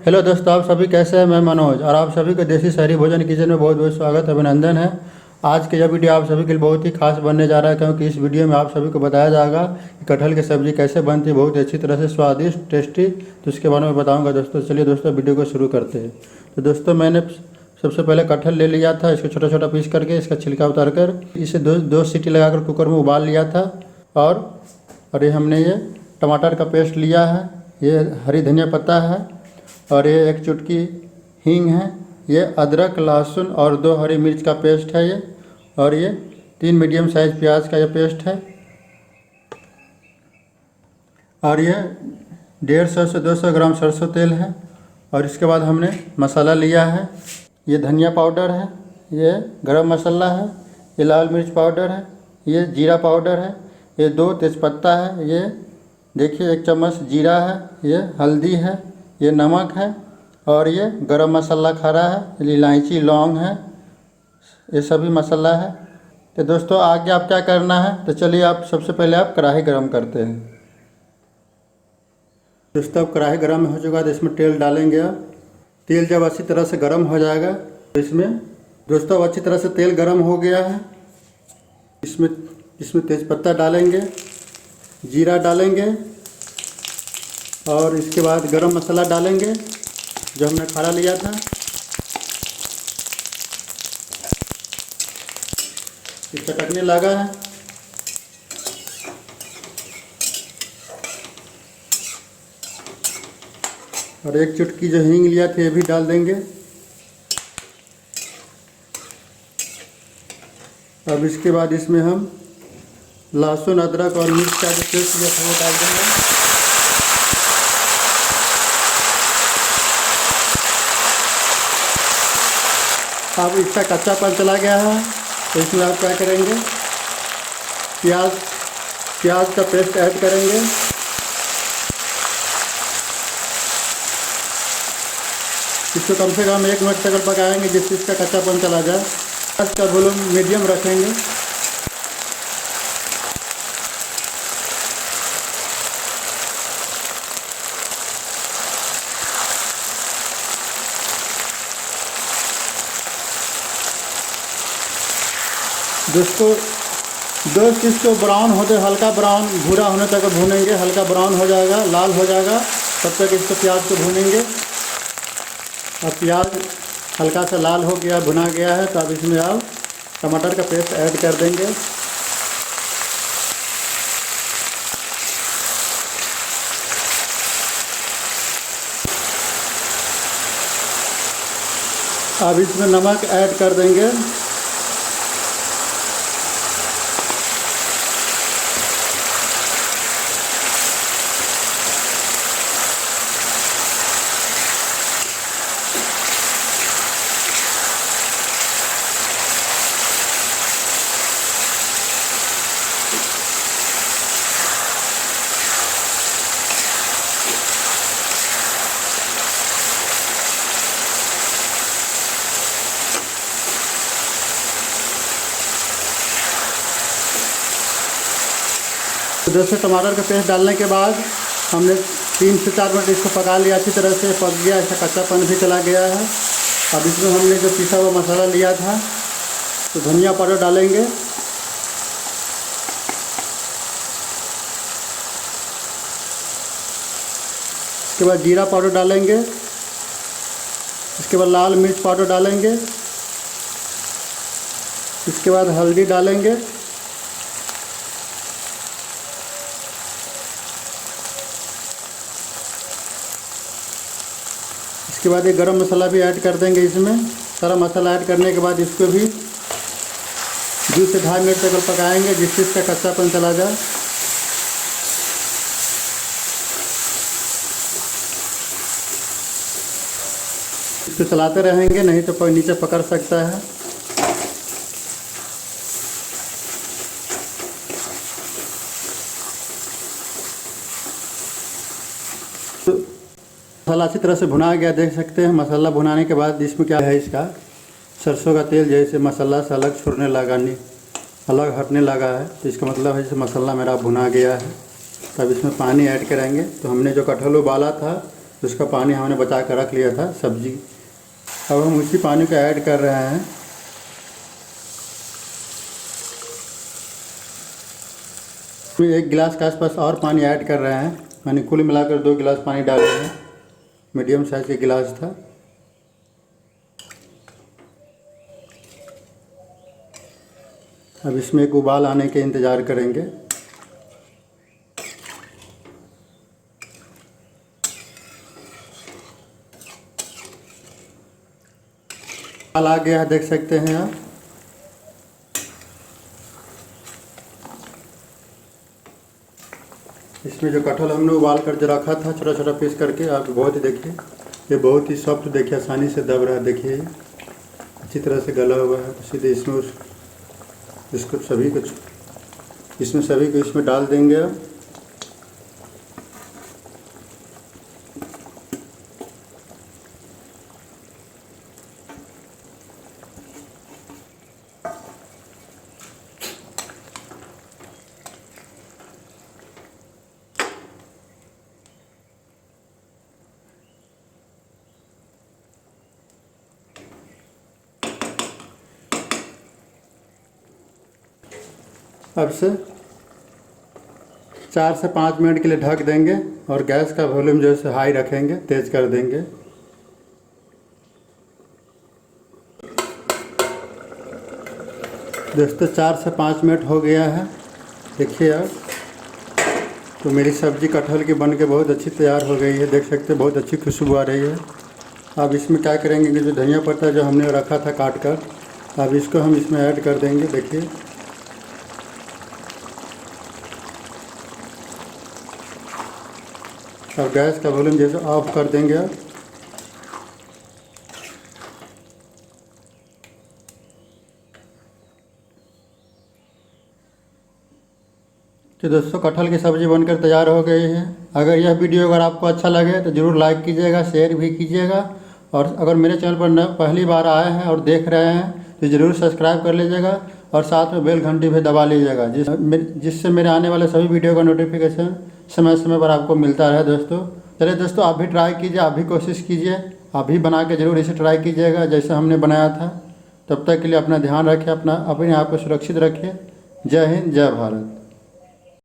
Hello दोस्तों, आप सभी कैसे हैं। मैं मनोज और आप सभी को देसी शहरी भोजन किचन में बहुत बहुत स्वागत अभिनंदन है। आज के यह वीडियो आप सभी के लिए बहुत ही खास बनने जा रहा है, क्योंकि इस वीडियो में आप सभी को बताया जाएगा कि कटहल की सब्ज़ी कैसे बनती है, बहुत ही अच्छी तरह से स्वादिष्ट टेस्टी। तो इसके बारे में बताऊँगा दोस्तों। चलिए दोस्तों, वीडियो को शुरू करते हैं। तो दोस्तों, मैंने सबसे पहले कटहल ले लिया था, इसको छोटा छोटा पीस करके इसका छिलका उतार कर इसे दो सीटी लगाकर कुकर में उबाल लिया था। और ये हमने ये टमाटर का पेस्ट लिया है, ये हरी धनिया पत्ता है, और ये एक चुटकी हींग है, ये अदरक लहसुन और 2 हरी मिर्च का पेस्ट है ये, और ये 3 मीडियम साइज प्याज का ये पेस्ट है, और ये 150 से 200 ग्राम सरसों तेल है। और इसके बाद हमने मसाला लिया है, ये धनिया पाउडर है, ये गरम मसाला है, ये लाल मिर्च पाउडर है, ये जीरा पाउडर है, ये 2 तेज़पत्ता है, ये देखिए 1 चम्मच जीरा है, ये हल्दी है, ये नमक है, और ये गरम मसाला खड़ा है, इलायची लौंग है, ये सभी मसाला है। तो दोस्तों, आगे आप क्या करना है, तो चलिए आप सबसे पहले आप कढ़ाई गरम करते हैं। दोस्तों, अब कढ़ाई गरम हो चुका है तो इसमें तेल डालेंगे। आप तेल जब अच्छी तरह से गरम हो जाएगा तो इसमें दोस्तों अच्छी तरह से तेल गरम हो गया है, इसमें तेज़पत्ता डालेंगे, जीरा डालेंगे, और इसके बाद गरम मसाला डालेंगे जो हमने खड़ा लिया था। ये चटकने लगा है, और 1 चुटकी जो हींग लिया था ये भी डाल देंगे। अब इसके बाद इसमें हम लहसुन अदरक और मिर्च का जो पेस्ट लिया था वो डाल देंगे। अब इसका कच्चापन चला गया है तो इसमें आप क्या करेंगे, प्याज का पेस्ट ऐड करेंगे। इसको कम से कम 1 मिनट तक पकाएंगे जिससे इसका कच्चापन चला जाए। गैस का वॉल्यूम मीडियम रखेंगे। दोस्त इसको ब्राउन होते हल्का ब्राउन भूरा होने तक भूनेंगे। हल्का ब्राउन हो जाएगा, लाल हो जाएगा, तब तक इसको प्याज को भूनेंगे। अब प्याज हल्का सा लाल हो गया, भुना गया है, तो अब इसमें आप टमाटर का पेस्ट ऐड कर देंगे। अब इसमें नमक ऐड कर देंगे। तो दोस्तों, टमाटर का पेस्ट डालने के बाद हमने 3 से 4 मिनट इसको पका लिया, अच्छी तरह से पक गया, इसका कच्चापन भी चला गया है। अब इसमें हमने जो पिसा हुआ मसाला लिया था तो धनिया पाउडर डालेंगे, इसके बाद जीरा पाउडर डालेंगे, इसके बाद लाल मिर्च पाउडर डालेंगे, इसके बाद हल्दी डालेंगे, इसके बाद ये गरम मसाला भी ऐड कर देंगे। इसमें सारा मसाला ऐड करने के बाद इसको भी 2 से 2.5 मिनट तक पकाएंगे जिससे इसका कच्चापन चला जाए। इसको चलाते रहेंगे, नहीं तो नीचे पकड़ सकता है। मसाला अच्छी तरह से भुना गया, देख सकते हैं। मसाला भुनाने के बाद इसमें क्या है, इसका सरसों का तेल जैसे मसाला से अलग छोड़ने लगा, अलग हटने लगा है, तो इसका मतलब है जैसे मसाला मेरा भुना गया है। तब इसमें पानी ऐड करेंगे। तो हमने जो कटहल उबाला था उसका पानी हमने बचा कर रख लिया था सब्जी। अब हम उसी पानी को ऐड कर रहे हैं। इसमें 1 गिलास के आसपास और पानी ऐड कर रहे हैं। मैंने कुल मिलाकर 2 गिलास पानी डाले हैं। मीडियम साइज के गिलास था। अब इसमें एक उबाल आने के इंतज़ार करेंगे। उबाल आ गया है, देख सकते हैं आप। इसमें जो कटहल हमने उबाल कर जो रखा था छोटा छोटा पीस करके, आप बहुत ही देखिए ये बहुत ही सॉफ्ट, देखिए आसानी से दब रहा है। देखिए अच्छी तरह से गला हुआ है। सीधे इसमें इसको सभी को इसमें डाल देंगे। अब से 4 से 5 मिनट के लिए ढक देंगे और गैस का वॉल्यूम जो है हाई रखेंगे, तेज़ कर देंगे। दोस्तों 4 से 5 मिनट हो गया है। देखिए आप, तो मेरी सब्ज़ी कटहल की बन के बहुत अच्छी तैयार हो गई है। देख सकते हैं बहुत अच्छी खुशबू आ रही है। अब इसमें क्या करेंगे कि जो धनिया पत्ता जो हमने रखा था काट कर, अब इसको हम इसमें ऐड कर देंगे। देखिए अब गैस का वॉल्यूम जैसे ऑफ कर देंगे आप। तो दोस्तों कटहल की सब्ज़ी बनकर तैयार हो गई है। अगर यह वीडियो अगर आपको अच्छा लगे तो ज़रूर लाइक कीजिएगा, शेयर भी कीजिएगा। और अगर मेरे चैनल पर पहली बार आए हैं और देख रहे हैं तो ज़रूर सब्सक्राइब कर लीजिएगा और साथ में बेल घंटी भी दबा लीजिएगा, जिससे मेरे आने वाले सभी वीडियो का नोटिफिकेशन समय समय पर आपको मिलता रहे। दोस्तों चलिए दोस्तों, आप भी ट्राई कीजिए, आप भी कोशिश कीजिए, आप भी बना के ज़रूर इसे ट्राई कीजिएगा जैसे हमने बनाया था। तब तक के लिए अपना ध्यान रखिए, अपने आप को सुरक्षित रखिए। जय हिंद, जय भारत।